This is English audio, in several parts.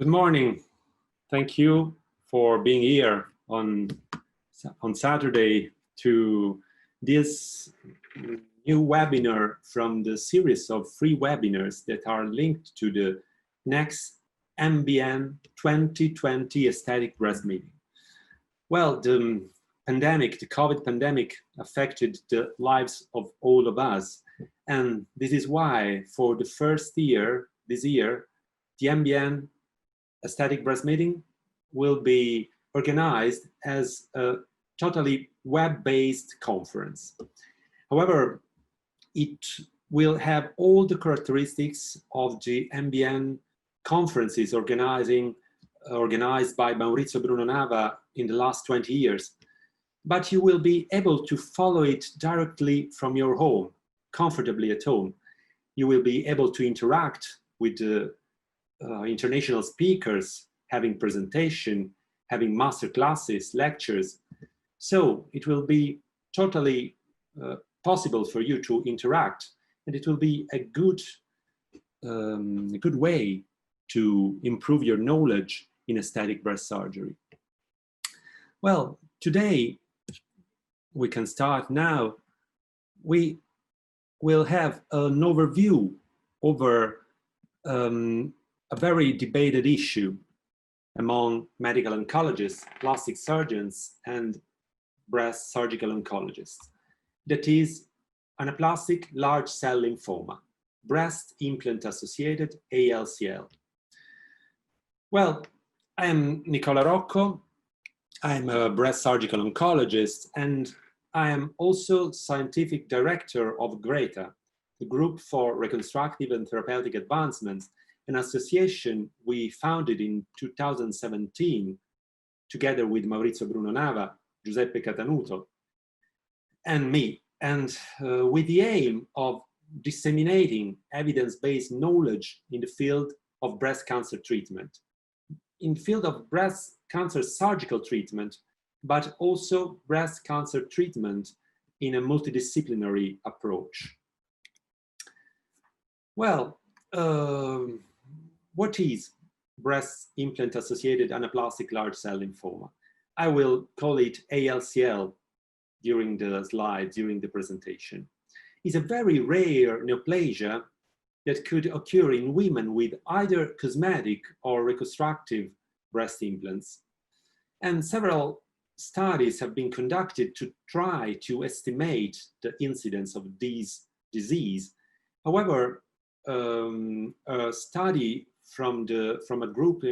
Good morning. Thank you for being here on Saturday to this new webinar from the series of free webinars that are linked to the next MBN2020 aesthetic breast meeting. Well, the pandemic, the COVID pandemic affected the lives of all of us. And this is why for the first year, this year, the MBN aesthetic breast meeting will be organized as a totally web-based conference. However, it will have all the characteristics of the MBN conferences organized by Maurizio Nava in the last 20 years. But you will be able to follow it directly from your home, comfortably at home. You will be able to interact with the international speakers, having presentation, having master classes, lectures. So it will be totally possible for you to interact, and it will be a good way to improve your knowledge in aesthetic breast surgery. Well, today we can start now. We will have an overview over a very debated issue among medical oncologists, plastic surgeons, and breast surgical oncologists. That is anaplastic large cell lymphoma, breast implant associated ALCL. Well, I am Nicola Rocco. I'm a breast surgical oncologist, and I am also scientific director of GRETA, the Group for Reconstructive and Therapeutic Advancements, an association we founded in 2017 together with Maurizio Nava, Giuseppe Catanuto, and me, and with the aim of disseminating evidence-based knowledge in the field of breast cancer treatment, in the field of breast cancer surgical treatment, but also breast cancer treatment in a multidisciplinary approach. Well, what is breast implant-associated anaplastic large cell lymphoma? I will call it ALCL during the slide, during the presentation. It's a very rare neoplasia that could occur in women with either cosmetic or reconstructive breast implants. And several studies have been conducted to try to estimate the incidence of this disease. However, a study from a group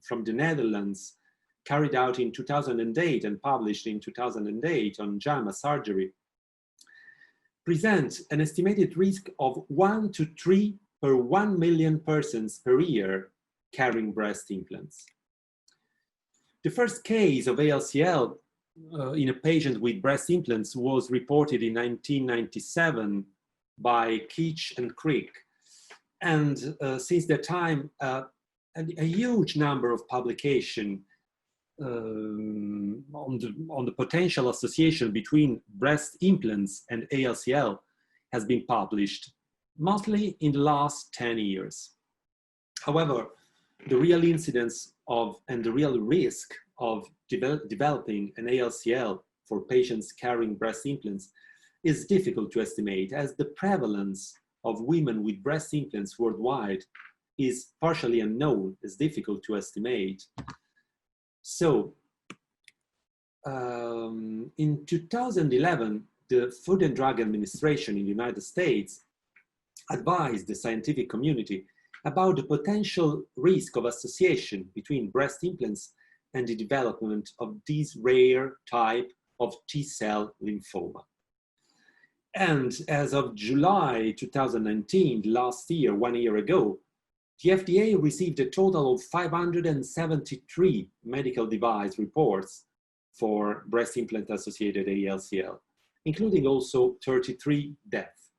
from the Netherlands carried out in 2008 and published in 2008 on JAMA surgery presents an estimated risk of 1 to 3 per 1 million persons per year carrying breast implants. The first case of ALCL in a patient with breast implants was reported in 1997 by Keach and Crick. And since that time, a huge number of publications on the potential association between breast implants and ALCL has been published, mostly in the last 10 years. However, the real incidence and the real risk of developing an ALCL for patients carrying breast implants is difficult to estimate, as the prevalence of women with breast implants worldwide is partially unknown, is difficult to estimate. So, in 2011, the Food and Drug Administration in the United States advised the scientific community about the potential risk of association between breast implants and the development of this rare type of T-cell lymphoma. And as of July 2019, last year, 1 year ago, the FDA received a total of 573 medical device reports for breast implant-associated ALCL, including also 33 deaths.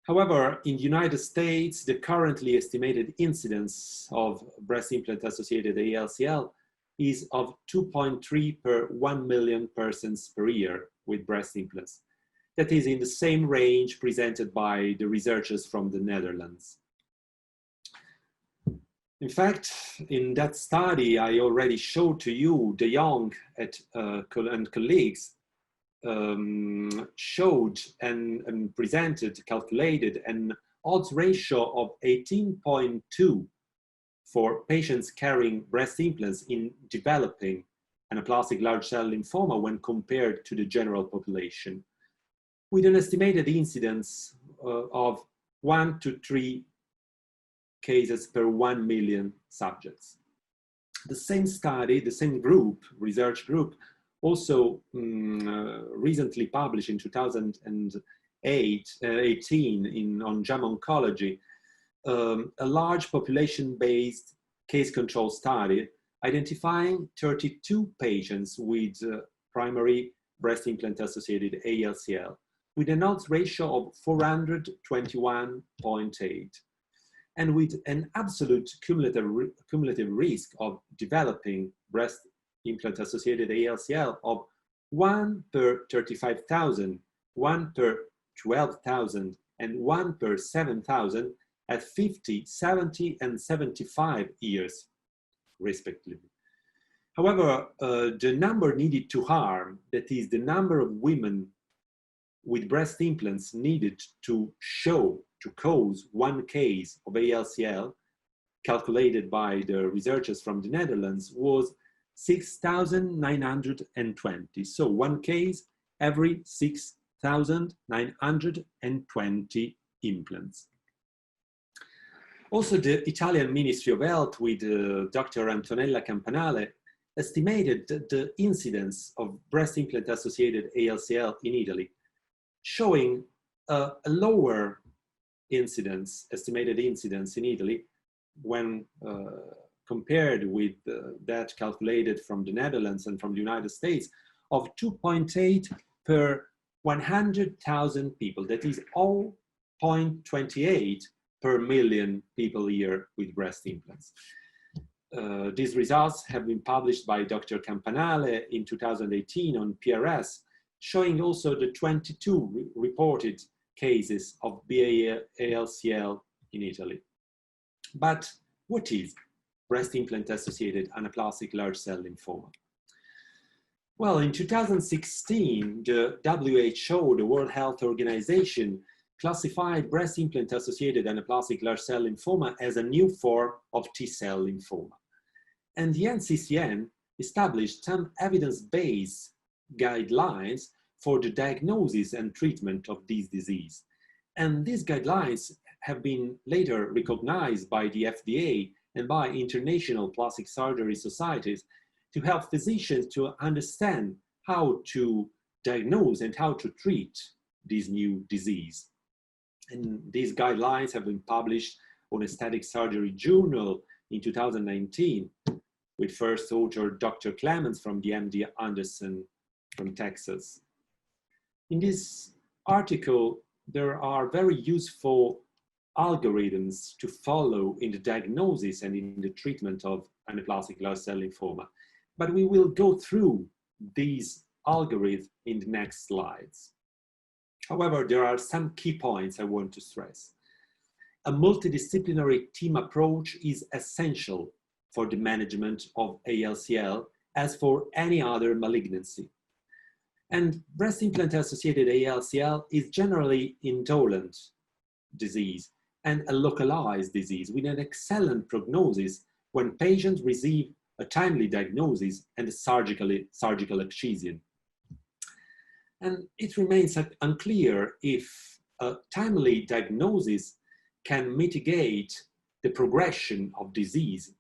However, in the United States, the currently estimated incidence of breast implant-associated ALCL is of 2.3 per 1 million persons per year with breast implants. That is in the same range presented by the researchers from the Netherlands. In fact, in that study, I already showed to you De Jong and colleagues showed and presented, calculated an odds ratio of 18.2 for patients carrying breast implants in developing anaplastic large cell lymphoma when compared to the general population, with an estimated incidence of 1 to 3 cases per 1 million subjects. The same study, the same group, research group, also recently published in 2018 on JAMA Oncology, a large population-based case control study identifying 32 patients with primary breast implant-associated ALCL with an odds ratio of 421.8 and with an absolute cumulative risk of developing breast implant-associated ALCL of 1 per 35,000, 1 per 12,000, and 1 per 7,000 at 50, 70, and 75 years, respectively. However, the number needed to harm, that is the number of women with breast implants needed to cause one case of ALCL, calculated by the researchers from the Netherlands, was 6,920. So one case every 6,920 implants. Also, the Italian Ministry of Health with Dr. Antonella Campanale estimated the incidence of breast implant-associated ALCL in Italy, showing a lower incidence, estimated incidence in Italy when compared with that calculated from the Netherlands and from the United States of 2.8 per 100,000 people. That is 0.28 per million people a year with breast implants. These results have been published by Dr. Campanale in 2018 on PRS, showing also the 22 reported cases of BA-ALCL in Italy. But what is breast implant-associated anaplastic large cell lymphoma? Well, in 2016, the WHO, the World Health Organization, classified breast implant-associated anaplastic large cell lymphoma as a new form of T-cell lymphoma. And the NCCN established some evidence-based guidelines for the diagnosis and treatment of this disease. And these guidelines have been later recognized by the FDA and by international plastic surgery societies to help physicians to understand how to diagnose and how to treat this new disease. And these guidelines have been published on Aesthetic Surgery Journal in 2019 with first author Dr. Clemens from the MD Anderson from Texas. In this article, there are very useful algorithms to follow in the diagnosis and in the treatment of anaplastic large cell lymphoma. But we will go through these algorithms in the next slides. However, there are some key points I want to stress. A multidisciplinary team approach is essential for the management of ALCL as for any other malignancy. And breast implant-associated ALCL is generally indolent disease and a localized disease with an excellent prognosis when patients receive a timely diagnosis and a surgical excision. And it remains unclear if a timely diagnosis can mitigate the progression of disease,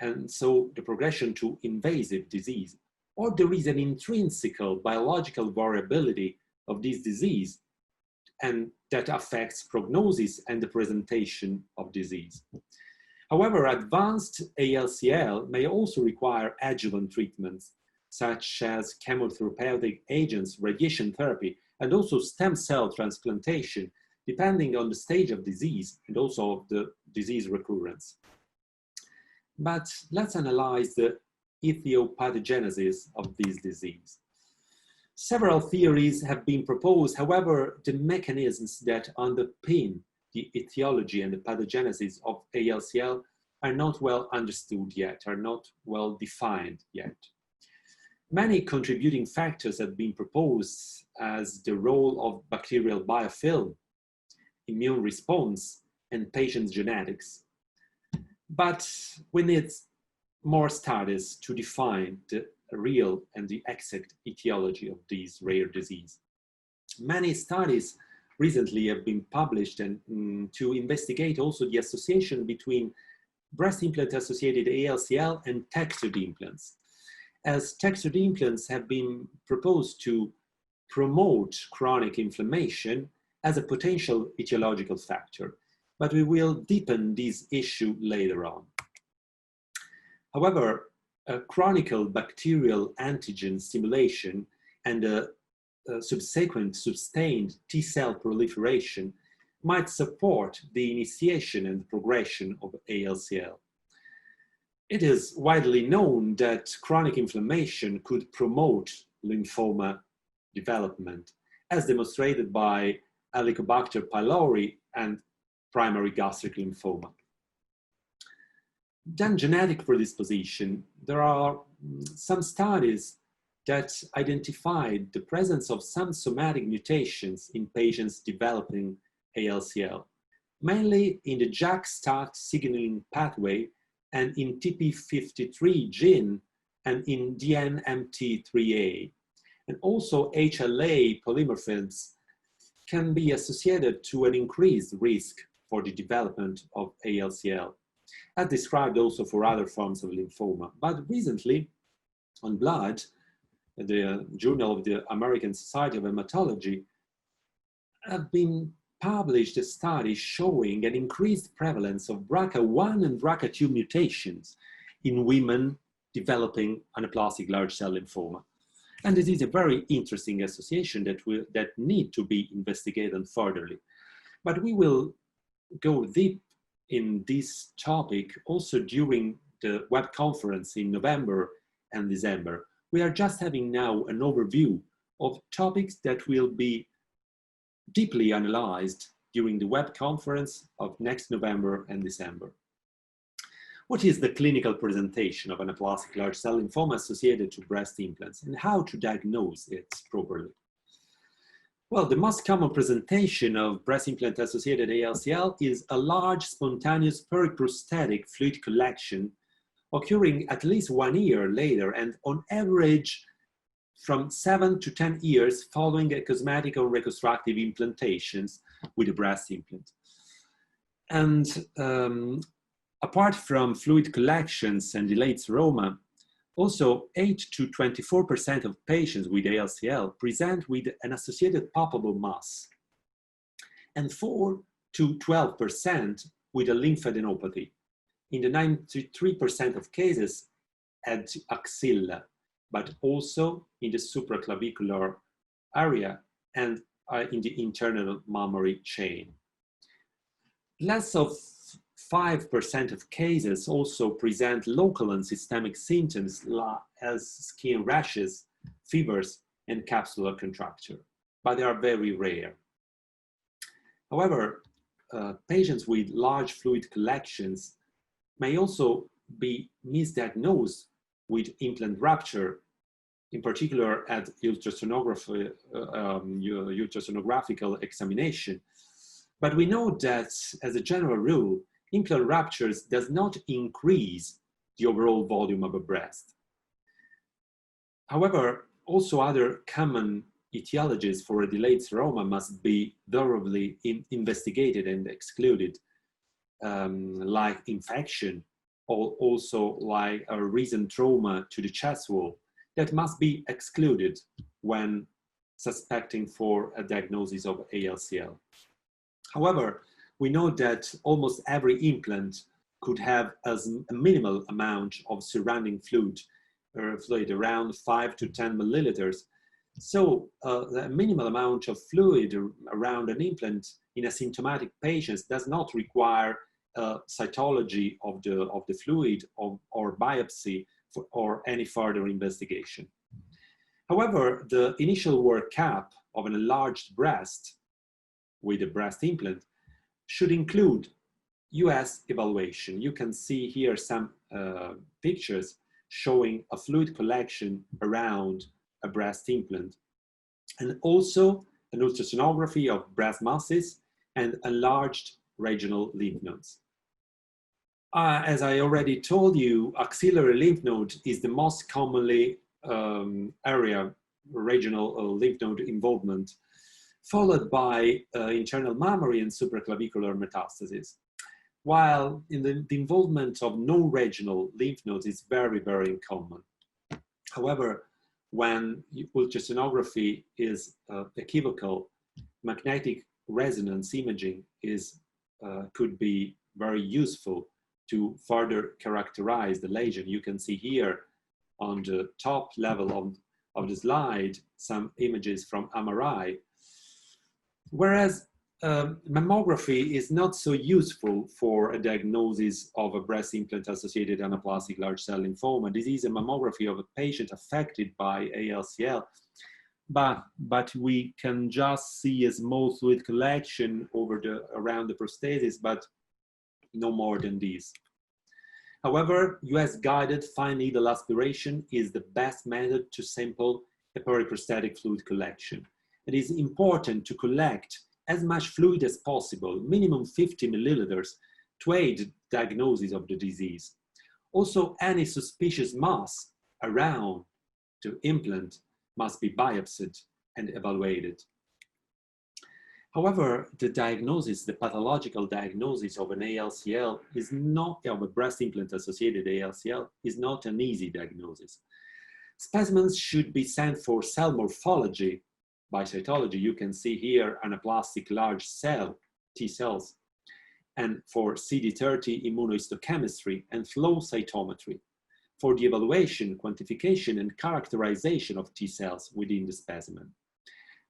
and so the progression to invasive disease, or there is an intrinsic biological variability of this disease and that affects prognosis and the presentation of disease. However, advanced ALCL may also require adjuvant treatments such as chemotherapeutic agents, radiation therapy, and also stem cell transplantation, depending on the stage of disease and also of the disease recurrence. But let's analyze the etiopathogenesis of this disease. Several theories have been proposed. However, the mechanisms that underpin the etiology and the pathogenesis of ALCL are not well understood yet, are not well defined yet. Many contributing factors have been proposed, as the role of bacterial biofilm, immune response, and patient genetics. But we need more studies to define the real and the exact etiology of this rare disease. Many studies recently have been published and to investigate also the association between breast implant-associated ALCL and textured implants, as textured implants have been proposed to promote chronic inflammation as a potential etiological factor, but we will deepen this issue later on. However, a chronic bacterial antigen stimulation and a subsequent sustained T-cell proliferation might support the initiation and progression of ALCL. It is widely known that chronic inflammation could promote lymphoma development, as demonstrated by Helicobacter pylori and primary gastric lymphoma. Then genetic predisposition. There are some studies that identified the presence of some somatic mutations in patients developing ALCL, mainly in the JAK-STAT signaling pathway and in TP53 gene and in DNMT3A. And also HLA polymorphisms can be associated to an increased risk for the development of ALCL, as described also for other forms of lymphoma. But recently, on Blood, the Journal of the American Society of Hematology, have been published a study showing an increased prevalence of BRCA1 and BRCA2 mutations in women developing anaplastic large cell lymphoma. And this is a very interesting association that need to be investigated furtherly. But we will go deep in this topic also during the web conference in November and December. We are just having now an overview of topics that will be deeply analyzed during the web conference of next November and December. What is the clinical presentation of anaplastic large cell lymphoma associated to breast implants, and how to diagnose it properly? Well, the most common presentation of breast implant associated ALCL is a large spontaneous periprosthetic fluid collection occurring at least 1 year later and on average from 7 to 10 years following a cosmetic or reconstructive implantations with a breast implant. And apart from fluid collections and delayed seroma, also 8 to 24% of patients with ALCL present with an associated palpable mass, and 4 to 12% with a lymphadenopathy. In the 93% of cases at the axilla, but also in the supraclavicular area and in the internal mammary chain. Less of 5% of cases also present local and systemic symptoms as skin rashes, fevers, and capsular contracture, but they are very rare. However, patients with large fluid collections may also be misdiagnosed with implant rupture, in particular at ultrasonographical examination. But we know that, as a general rule, implant ruptures does not increase the overall volume of a breast. However, also other common etiologies for a delayed seroma must be thoroughly investigated and excluded, like infection, or also like a recent trauma to the chest wall, that must be excluded when suspecting for a diagnosis of ALCL. However, we know that almost every implant could have a minimal amount of surrounding fluid, around 5 to 10 milliliters. So the minimal amount of fluid around an implant in asymptomatic patients does not require cytology of the fluid or biopsy or any further investigation. However, the initial workup of an enlarged breast with a breast implant should include US evaluation. You can see here some pictures showing a fluid collection around a breast implant, and also an ultrasonography of breast masses and enlarged regional lymph nodes. As I already told you, axillary lymph node is the most commonly regional lymph node involvement, followed by internal mammary and supraclavicular metastases. While in the involvement of non-regional lymph nodes is very, very uncommon. However, when ultrasonography is equivocal, magnetic resonance imaging could be very useful to further characterize the lesion. You can see here on the top level of the slide some images from MRI, whereas mammography is not so useful for a diagnosis of a breast implant-associated anaplastic large cell lymphoma. This is a mammography of a patient affected by ALCL, but we can just see a small fluid collection around the prosthesis, but no more than this. However, US-guided fine needle aspiration is the best method to sample a periprosthetic fluid collection. It is important to collect as much fluid as possible, minimum 50 milliliters, to aid diagnosis of the disease. Also, any suspicious mass around the implant must be biopsied and evaluated. However, the diagnosis, the pathological diagnosis of an ALCL is not, of a breast implant-associated ALCL, is not an easy diagnosis. Specimens should be sent for cell morphology by cytology. You can see here anaplastic large cell, T cells, and for CD30 immunohistochemistry and flow cytometry, for the evaluation, quantification, and characterization of T cells within the specimen.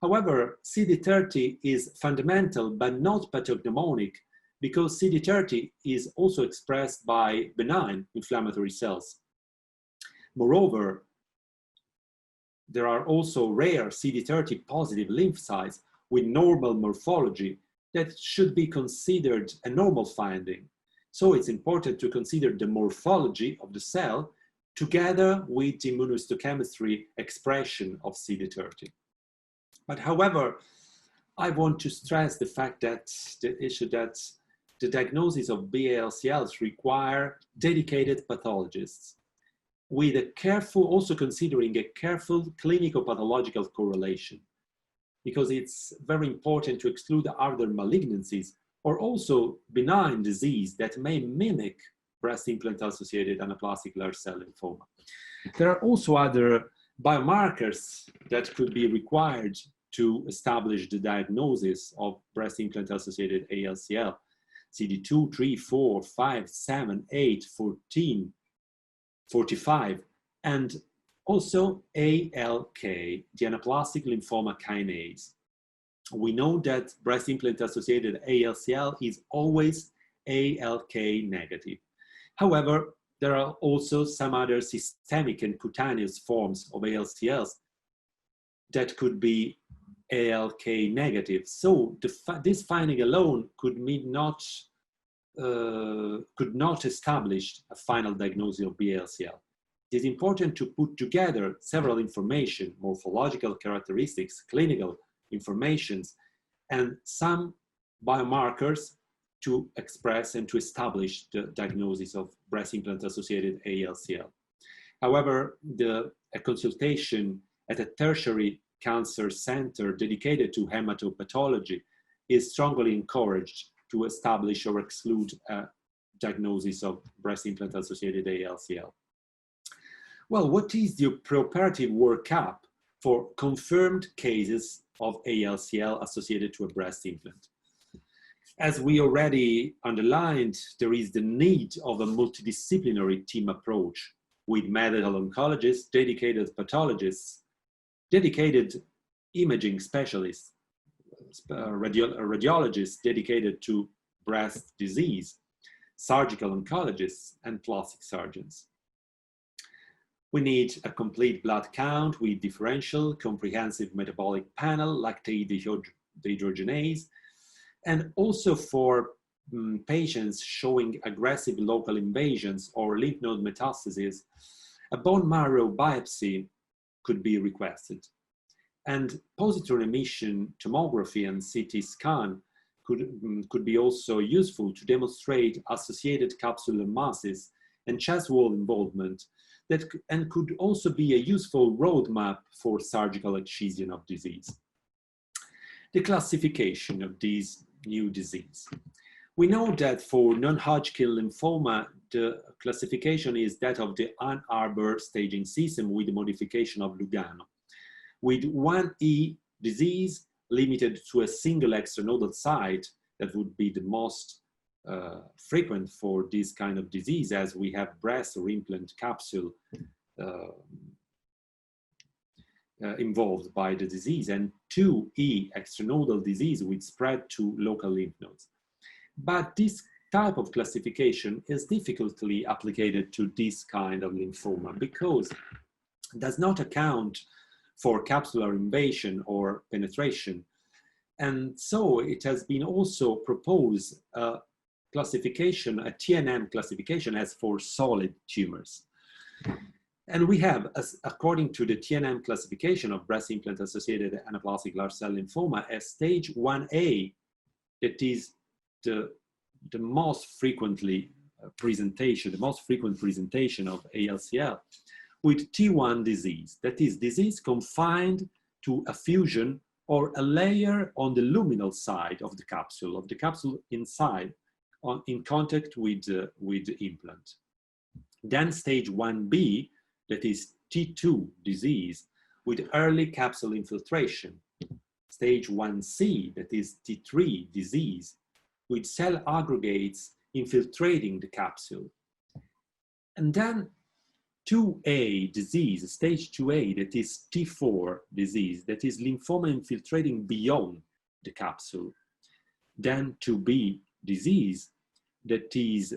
However, CD30 is fundamental but not pathognomonic, because CD30 is also expressed by benign inflammatory cells. Moreover, there are also rare CD30 positive lymphocytes with normal morphology that should be considered a normal finding. So it's important to consider the morphology of the cell together with the immunohistochemistry expression of CD30. But however, I want to stress the fact that the diagnosis of BALCLs require dedicated pathologists with a careful, also considering a careful clinical pathological correlation, because it's very important to exclude other malignancies or also benign disease that may mimic breast implant-associated anaplastic large cell lymphoma. There are also other biomarkers that could be required to establish the diagnosis of breast implant-associated ALCL. CD2, 3, 4, 5, 7, 8, 14, 45, and also ALK, the anaplastic lymphoma kinase. We know that breast implant-associated ALCL is always ALK negative. However, there are also some other systemic and cutaneous forms of ALCLs that could be ALK negative. So this finding alone could not establish a final diagnosis of BALCL. It is important to put together several information, morphological characteristics, clinical informations, and some biomarkers to express and to establish the diagnosis of breast implant-associated ALCL. However, a consultation at a tertiary cancer center dedicated to hematopathology is strongly encouraged to establish or exclude a diagnosis of breast implant-associated ALCL. Well, what is the preoperative workup for confirmed cases of ALCL associated to a breast implant? As we already underlined, there is the need of a multidisciplinary team approach with medical oncologists, dedicated pathologists, dedicated imaging specialists, radiologists dedicated to breast disease, surgical oncologists, and plastic surgeons. We need a complete blood count with differential, comprehensive metabolic panel, lactate dehydrogenase, and also for patients showing aggressive local invasions or lymph node metastases, a bone marrow biopsy could be requested. And positron emission tomography and CT scan could be also useful to demonstrate associated capsular masses and chest wall involvement and could also be a useful roadmap for surgical excision of disease. The classification of these new disease. We know that for non-Hodgkin lymphoma, the classification is that of the Ann Arbor staging system with the modification of Lugano, with 1E disease limited to a single extranodal site that would be the most frequent for this kind of disease, as we have breast or implant capsule involved by the disease, and 2E extranodal disease with spread to local lymph nodes. But this type of classification is difficultly applied to this kind of lymphoma because it does not account for capsular invasion or penetration. And so it has been also proposed a classification, a TNM classification as for solid tumors. And we have, according to the TNM classification of breast implant-associated anaplastic large cell lymphoma, a stage 1A, that is the most frequently presentation, the most frequent presentation of ALCL, with T1 disease, that is disease confined to a fusion or a layer on the luminal side of the capsule inside, in contact with the implant. Then stage 1B, that is T2 disease with early capsule infiltration. Stage 1C, that is T3 disease with cell aggregates infiltrating the capsule. And then 2A disease, stage 2A, that is T4 disease, that is lymphoma infiltrating beyond the capsule. Then 2B disease, that is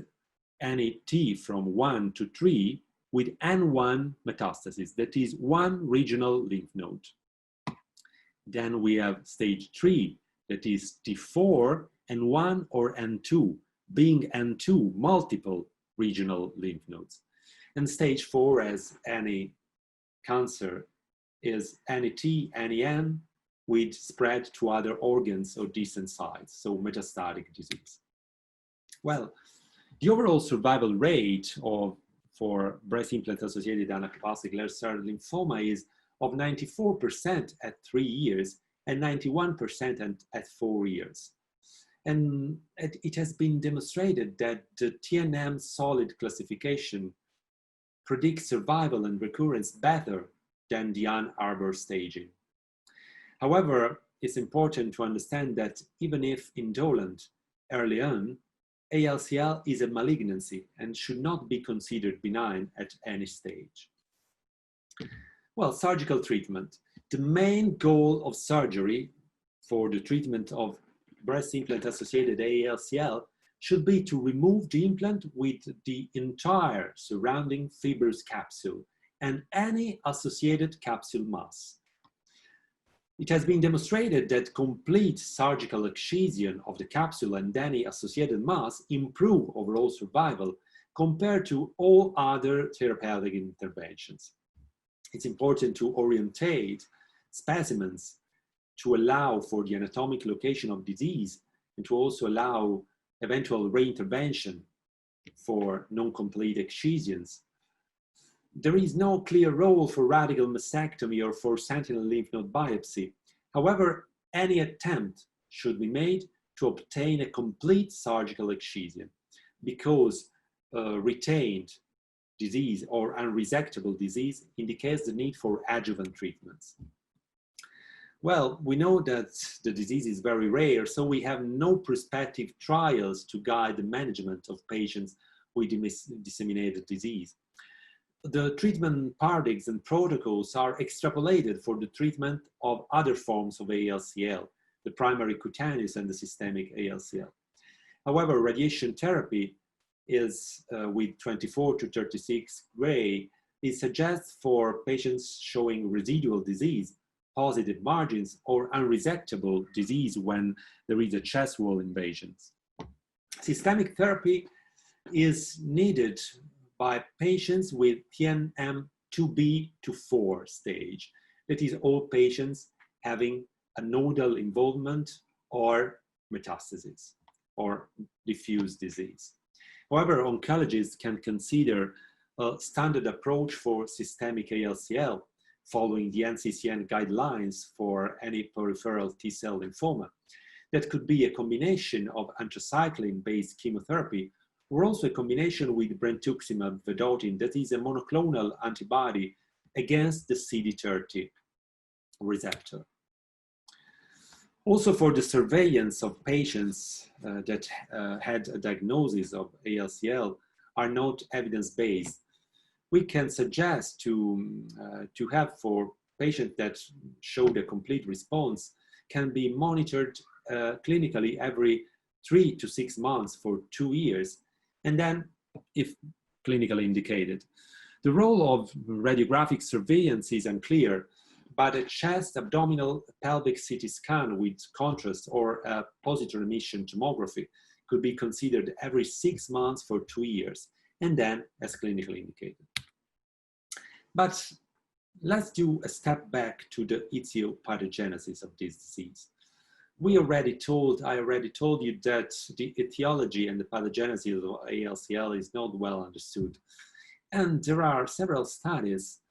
NET from 1 to 3 with N1 metastasis, that is one regional lymph node. Then we have stage 3, that is T4, N1 or N2, being N2 multiple regional lymph nodes. And stage 4, as any cancer, is NET, NEN, with spread to other organs or distant sites, so metastatic disease. Well, the overall survival rate for breast implant-associated anaplastic large cell lymphoma is of 94% at 3 years and 91% at 4 years. And it has been demonstrated that the TNM solid classification predicts survival and recurrence better than the Ann Arbor staging. However, it's important to understand that even if indolent early on, ALCL is a malignancy and should not be considered benign at any stage. Well, surgical treatment. The main goal of surgery for the treatment of breast implant-associated ALCL should be to remove the implant with the entire surrounding fibrous capsule and any associated capsule mass. It has been demonstrated that complete surgical excision of the capsule and any associated mass improve overall survival compared to all other therapeutic interventions. It's important to orientate specimens to allow for the anatomic location of disease and to also allow eventual reintervention for non-complete excisions. There is no clear role for radical mastectomy or for sentinel lymph node biopsy. However, any attempt should be made to obtain a complete surgical excision because retained disease or unresectable disease indicates the need for adjuvant treatments. Well, we know that the disease is very rare, so we have no prospective trials to guide the management of patients with disseminated disease. The treatment paradigms and protocols are extrapolated for the treatment of other forms of ALCL, the primary cutaneous and the systemic ALCL. However, radiation therapy is with 24 to 36 gray is suggested for patients showing residual disease, positive margins, or unresectable disease when there is a chest wall invasion. Systemic therapy is needed by patients with TNM2B to 4 stage. That is, all patients having a nodal involvement or metastasis or diffuse disease. However, oncologists can consider a standard approach for systemic ALCL following the NCCN guidelines for any peripheral T-cell lymphoma. That could be a combination of anthracycline-based chemotherapy or also a combination with brentuximab vedotin, that is a monoclonal antibody against the CD30 receptor. Also, for the surveillance of patients that had a diagnosis of ALCL are not evidence-based, we can suggest to have for patients that showed a complete response can be monitored clinically every 3 to 6 months for 2 years, and then, if clinically indicated. The role of radiographic surveillance is unclear, but a chest, abdominal, pelvic CT scan with contrast or a positron emission tomography could be considered every 6 months for 2 years, and then as clinically indicated. But let's do a step back to the etiopathogenesis of this disease. I already told you that the etiology and the pathogenesis of ALCL is not well understood. And there are several studies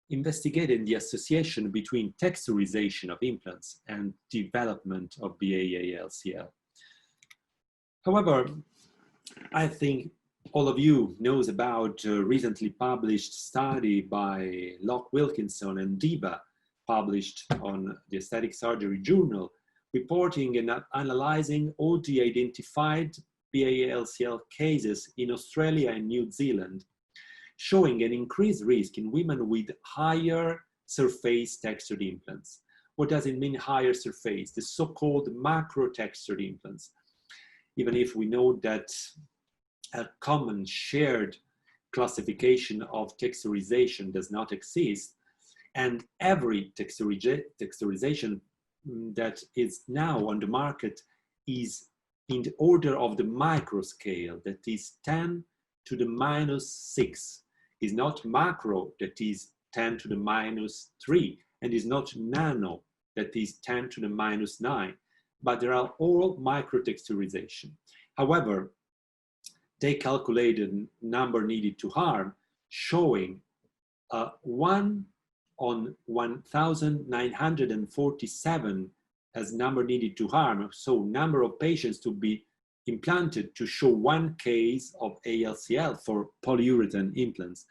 investigating the association between texturization of implants and development of BA-ALCL. However, I think all of you knows about a recently published study by Locke Wilkinson and Nava, published on the Aesthetic Surgery Journal, reporting and analyzing all the identified BA-ALCL cases in Australia and New Zealand, showing an increased risk in women with higher surface textured implants. What does it mean, higher surface? The so-called macro textured implants. Even if we know that a common shared classification of texturization does not exist, and every texturization that is now on the market is in the order of the micro scale, that is 10 to the minus 6, is not macro, that is 10 to the minus 3, and is not nano, that is 10 to the minus 9, but they are all micro texturization. However, they calculated number needed to harm, showing 1 on 1,947 as number needed to harm, so number of patients to be implanted to show 1 case of ALCL for polyurethane implants,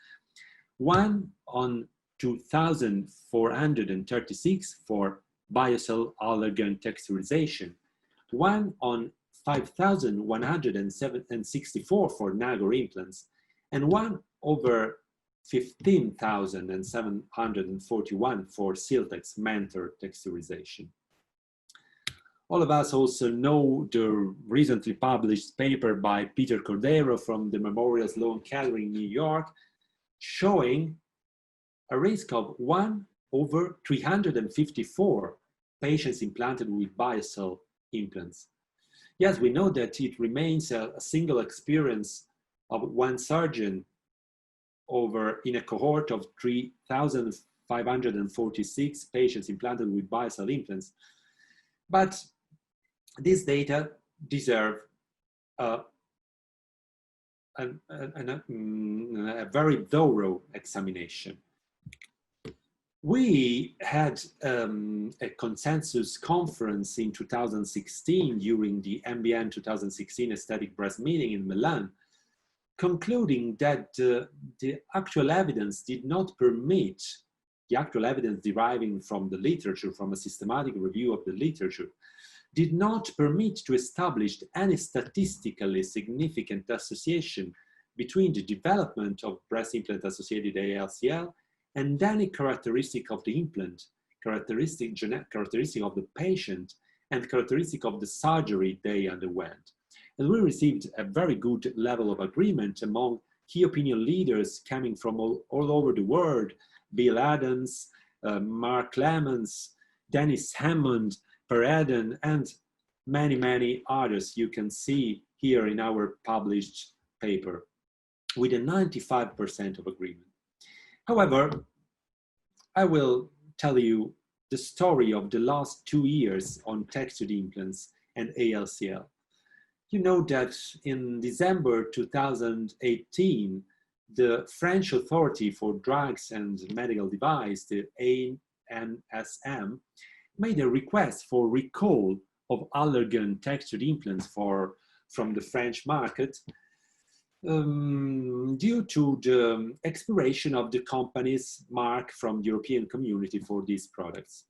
1 on 2,436 for biocell allergen texturization, 1 on 5,164 for Nagor implants, and 1 over 15,741 for Siltex Mentor texturization. All of us also know the recently published paper by Peter Cordero from the Memorial Sloan Kettering, New York, showing a risk of 1 over 354 patients implanted with biocell implants. Yes, we know that it remains a single experience of 1 surgeon in a cohort of 3,546 patients implanted with biocell implants. But this data deserve a very thorough examination. We had a consensus conference in 2016 during the MBN2020 aesthetic breast meeting in Milan, concluding that the actual evidence did not permit, the actual evidence deriving from the literature, from a systematic review of the literature, did not permit to establish any statistically significant association between the development of breast implant-associated ALCL and any characteristic of the implant, characteristic of the patient, and characteristic of the surgery they underwent. And we received a very good level of agreement among key opinion leaders coming from all over the world: Bill Adams, Mark Clemens, Dennis Hammond, Per Eden, and many, many others. You can see here in our published paper, with a 95% of agreement. However, I will tell you the story of the last 2 years on textured implants and ALCL. You know that in December 2018, the French Authority for Drugs and Medical Devices, the ANSM, made a request for recall of allergen textured implants from the French market due to the expiration of the company's mark from the European Community for these products.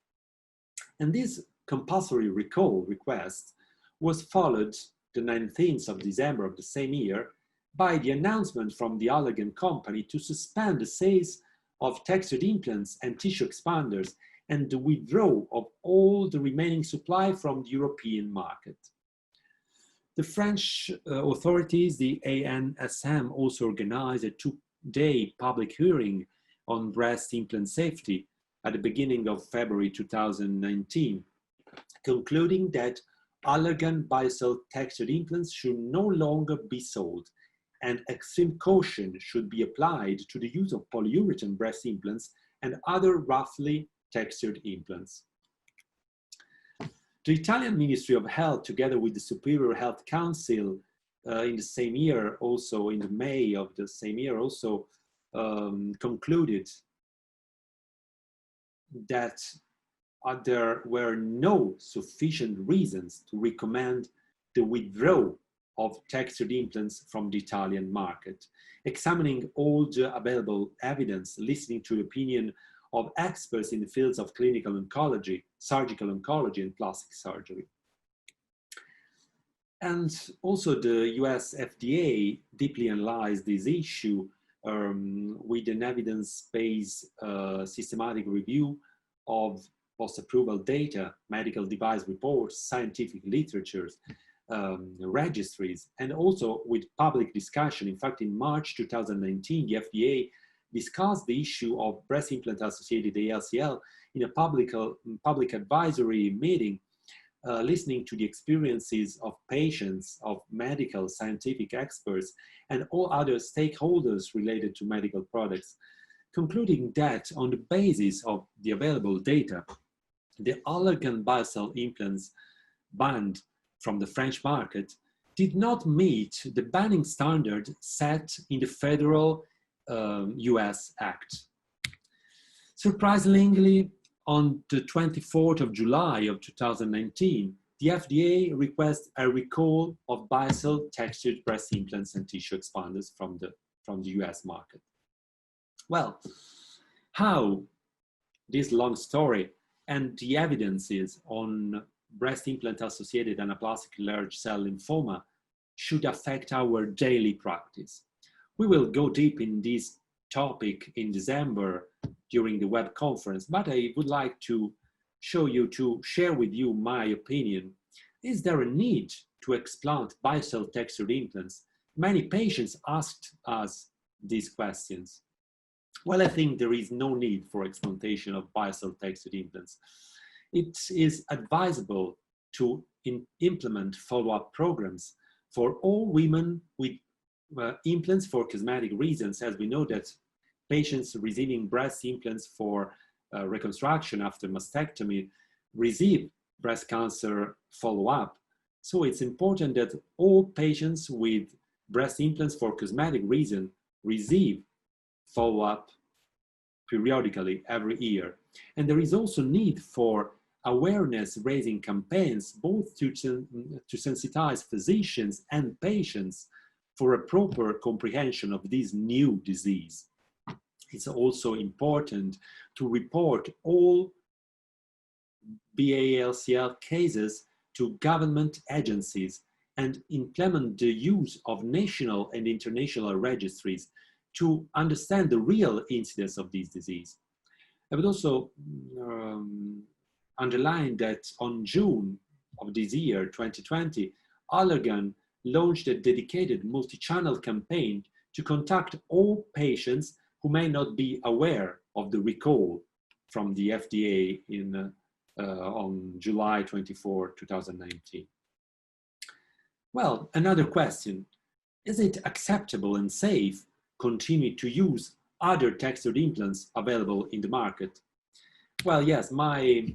And this compulsory recall request was followed the 19th of December of the same year by the announcement from the allergen company to suspend the sales of textured implants and tissue expanders and the withdrawal of all the remaining supply from the European market. The French authorities, the ANSM, also organized a 2-day public hearing on breast implant safety at the beginning of February 2019, concluding that allergen biocell textured implants should no longer be sold, and extreme caution should be applied to the use of polyurethane breast implants and other roughly textured implants. The Italian Ministry of Health, together with the Superior Health Council, in the same year, also in May of the same year, also concluded that there were no sufficient reasons to recommend the withdrawal of textured implants from the Italian market, examining all the available evidence, listening to the opinion of experts in the fields of clinical oncology, surgical oncology, and plastic surgery. And also the US FDA deeply analyzed this issue with an evidence-based systematic review of post-approval data, medical device reports, scientific literatures, registries, and also with public discussion. In fact, in March 2019, the FDA discussed the issue of breast implant-associated ALCL in a public advisory meeting, listening to the experiences of patients, of medical scientific experts, and all other stakeholders related to medical products, concluding that on the basis of the available data, the allergen biocell implants banned from the French market did not meet the banning standard set in the federal US Act. Surprisingly, on the 24th of July of 2019, the FDA requested a recall of biocell textured breast implants and tissue expanders from the US market. Well, how this long story and the evidences on breast implant-associated anaplastic large cell lymphoma should affect our daily practice. We will go deep in this topic in December during the web conference, but I would like to share with you my opinion. Is there a need to explant biocell textured implants? Many patients asked us these questions. Well, I think there is no need for explantation of biocell textured implants. It is advisable to implement follow-up programs for all women with implants for cosmetic reasons, as we know that patients receiving breast implants for reconstruction after mastectomy receive breast cancer follow-up. So it's important that all patients with breast implants for cosmetic reason receive follow-up periodically every year. And there is also need for awareness-raising campaigns, both to sensitize physicians and patients for a proper comprehension of this new disease. It's also important to report all BALCL cases to government agencies and implement the use of national and international registries to understand the real incidence of this disease. I would also underline that on June of this year, 2020, Allergan launched a dedicated multi-channel campaign to contact all patients who may not be aware of the recall from the FDA on July 24, 2019. Well, another question. Is it acceptable and safe continue to use other textured implants available in the market? Well, yes, my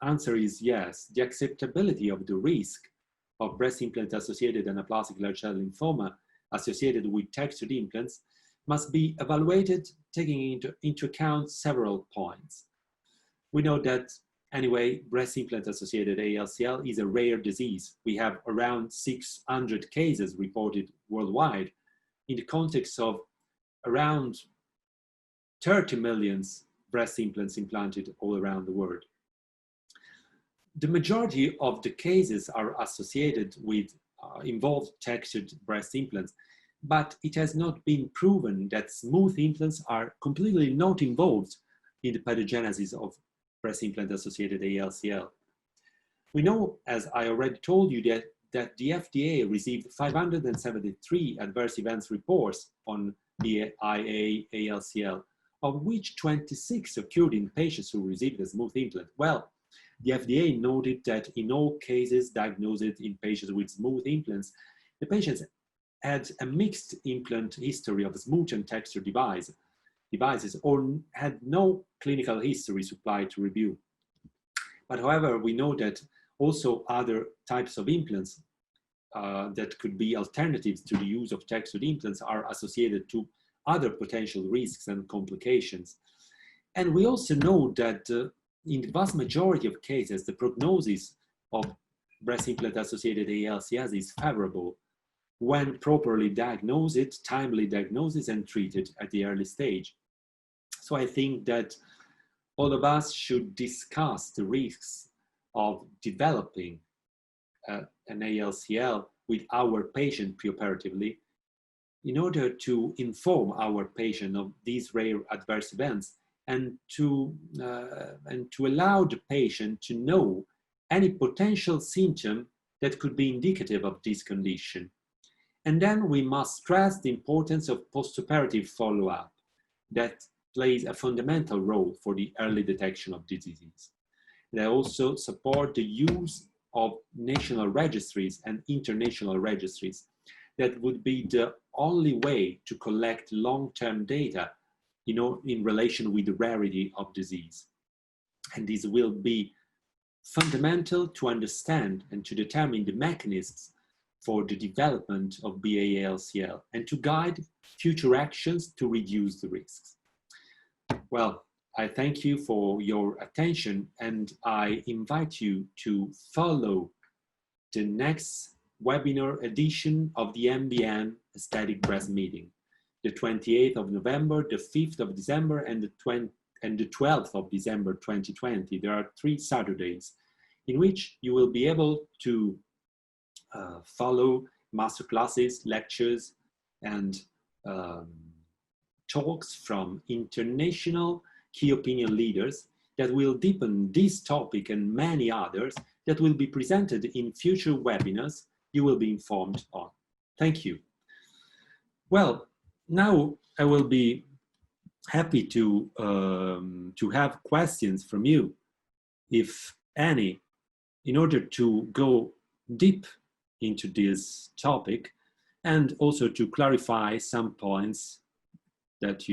answer is yes. The acceptability of the risk of breast implant-associated anaplastic large cell lymphoma associated with textured implants must be evaluated taking into account several points. We know that anyway, breast implant-associated ALCL is a rare disease. We have around 600 cases reported worldwide in the context of around 30 million breast implants implanted all around the world. The majority of the cases are associated with involved textured breast implants, but it has not been proven that smooth implants are completely not involved in the pathogenesis of breast implant-associated ALCL. We know, as I already told you, that the FDA received 573 adverse events reports on the IA-ALCL, of which 26 occurred in patients who received a smooth implant. Well, the FDA noted that in all cases diagnosed in patients with smooth implants, the patients had a mixed implant history of smooth and textured devices or had no clinical history supplied to review. But however, we know that also other types of implants that could be alternatives to the use of textured implants are associated to other potential risks and complications. And we also know that in the vast majority of cases, the prognosis of breast implant-associated ALCS is favorable when properly diagnosed, timely diagnosis, and treated at the early stage. So I think that all of us should discuss the risks of developing an ALCL with our patient preoperatively in order to inform our patient of these rare adverse events and to allow the patient to know any potential symptom that could be indicative of this condition. And then we must stress the importance of postoperative follow-up that plays a fundamental role for the early detection of the disease. They also support the use of national registries and international registries that would be the only way to collect long-term data, in relation with the rarity of disease. And this will be fundamental to understand and to determine the mechanisms for the development of BA-ALCL and to guide future actions to reduce the risks. Well, I thank you for your attention and I invite you to follow the next webinar edition of the MBN Aesthetic Breast Meeting, the 28th of November, the 5th of December, and the 12th of December 2020. There are 3 Saturdays in which you will be able to follow masterclasses, lectures, and talks from international key opinion leaders that will deepen this topic and many others that will be presented in future webinars you will be informed on. Thank you. Well, now I will be happy to have questions from you, if any, in order to go deep into this topic and also to clarify some points that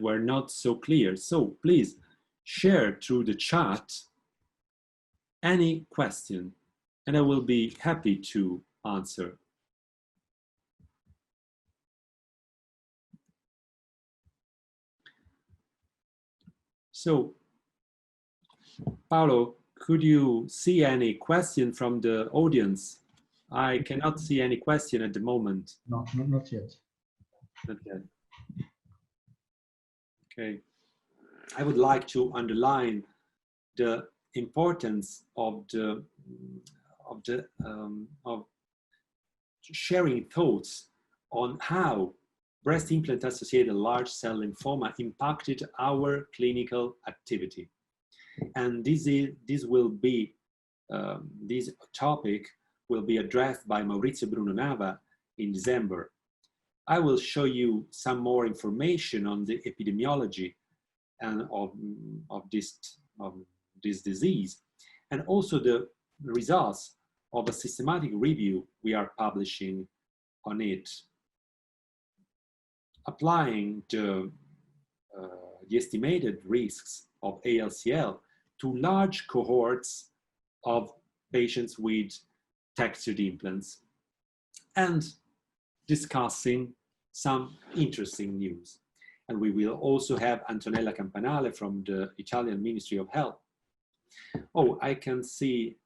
were not so clear. So please share through the chat any question and I will be happy to answer. So, Paolo, could you see any question from the audience? I cannot see any question at the moment. No, not yet. Not yet. Okay. I would like to underline the importance of sharing thoughts on how breast implant-associated large cell lymphoma impacted our clinical activity. And this topic will be addressed by Maurizio Nava in December. I will show you some more information on the epidemiology and of this disease, and also the results of a systematic review we are publishing on it, applying the estimated risks of ALCL to large cohorts of patients with textured implants, and discussing some interesting news. And we will also have Antonella Campanale from the Italian Ministry of Health. Oh, I can see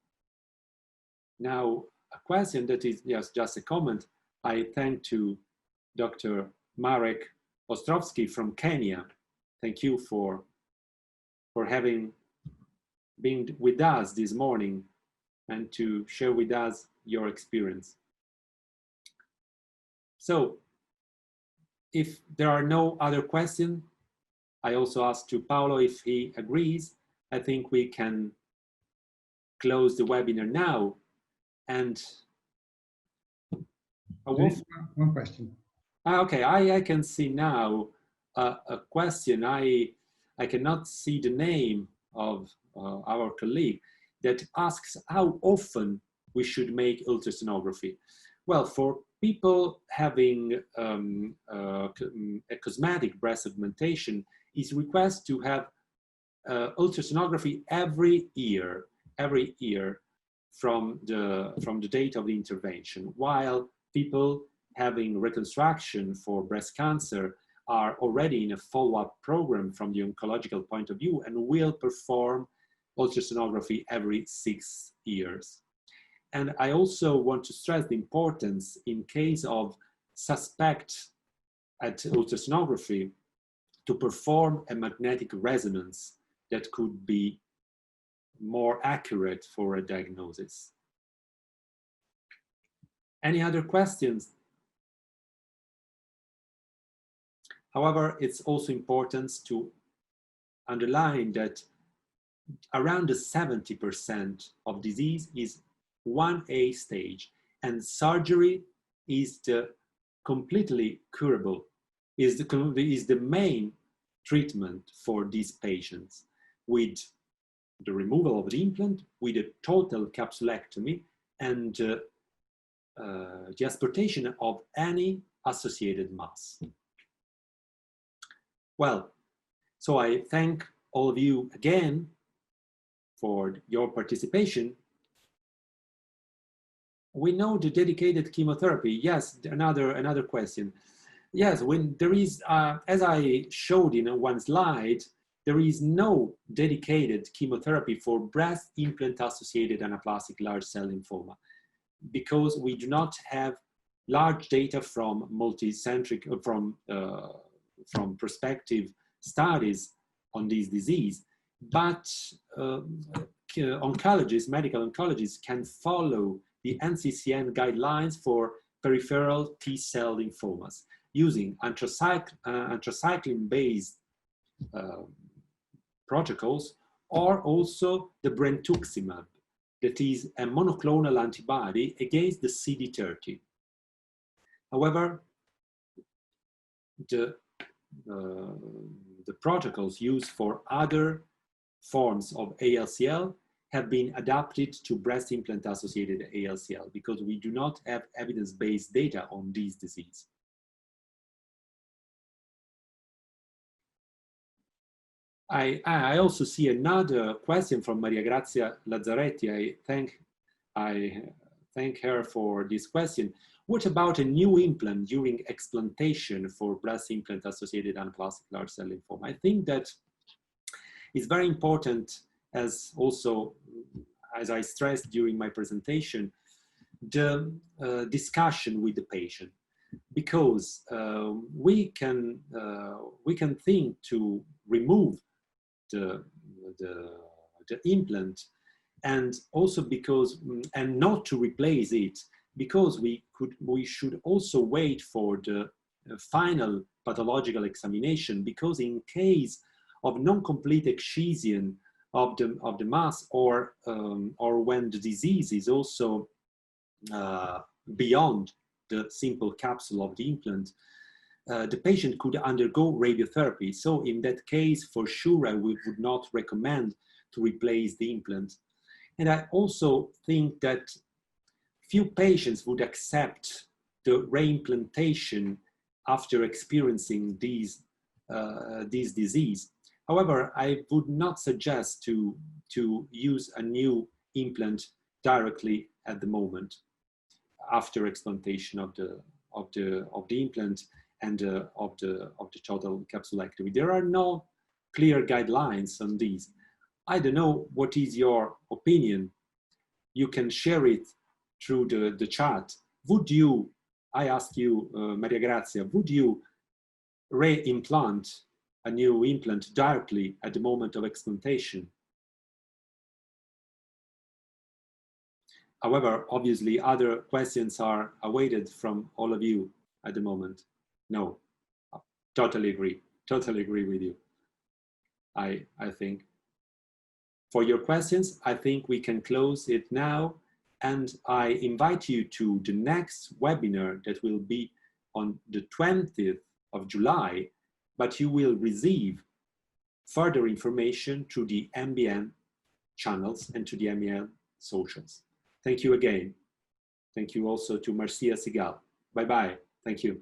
now a question that is just a comment. I thank to Dr. Marek Ostrovsky from Kenya. Thank you for having been with us this morning and to share with us your experience. So if there are no other questions, I also asked to Paolo if he agrees. I think we can close the webinar now. And one question. Okay, I can see now a question. I cannot see the name of our colleague that asks how often we should make ultrasonography. Well, for people having a cosmetic breast augmentation, is request to have ultrasonography every year from the date of the intervention, while people having reconstruction for breast cancer are already in a follow-up program from the oncological point of view and will perform ultrasonography every 6 years. And I also want to stress the importance in case of suspect at ultrasonography to perform a magnetic resonance that could be more accurate for a diagnosis. Any other questions? However, it's also important to underline that around 70% of disease is 1A stage, and surgery is the completely curable, is the main treatment for these patients, with the removal of the implant, with a total capsulectomy, and the aspiratation of any associated mass. Well, so I thank all of you again for your participation. We know the dedicated chemotherapy. Yes, another question. Yes, when there is, as I showed in one slide, there is no dedicated chemotherapy for breast implant-associated anaplastic large cell lymphoma, because we do not have large data from multicentric, from prospective studies on this disease. But oncologists, medical oncologists, can follow the NCCN guidelines for peripheral T-cell lymphomas using anthracycline-based protocols, or also the brentuximab, that is a monoclonal antibody against the CD30. However, the protocols used for other forms of ALCL have been adapted to breast implant-associated ALCL because we do not have evidence-based data on this disease. I also see another question from Maria Grazia Lazzaretti. I thank her for this question. What about a new implant during explantation for breast implant-associated anaplastic large cell lymphoma? I think that it's very important, as I stressed during my presentation, the discussion with the patient, because we can think to remove the implant, and also because, and not to replace it, because we should also wait for the final pathological examination, because in case of non-complete excision of the mass, or when the disease is also beyond the simple capsule of the implant, the patient could undergo radiotherapy. So in that case, for sure, I would not recommend to replace the implant. And I also think that few patients would accept the reimplantation after experiencing these disease. However, I would not suggest to use a new implant directly at the moment after explantation of the implant and of the total capsulectomy. There are no clear guidelines on these. I don't know what is your opinion. You can share it through the chat. Would you, I ask you, Maria Grazia, would you re-implant a new implant directly at the moment of explantation? However, obviously other questions are awaited from all of you at the moment. No, totally agree with you. I think for your questions, I think we can close it now, and I invite you to the next webinar that will be on the 20th of July, but you will receive further information through the MBN channels and to the MBN socials. Thank you again. Thank you also to Marcia Sigal. Bye-bye. Thank you.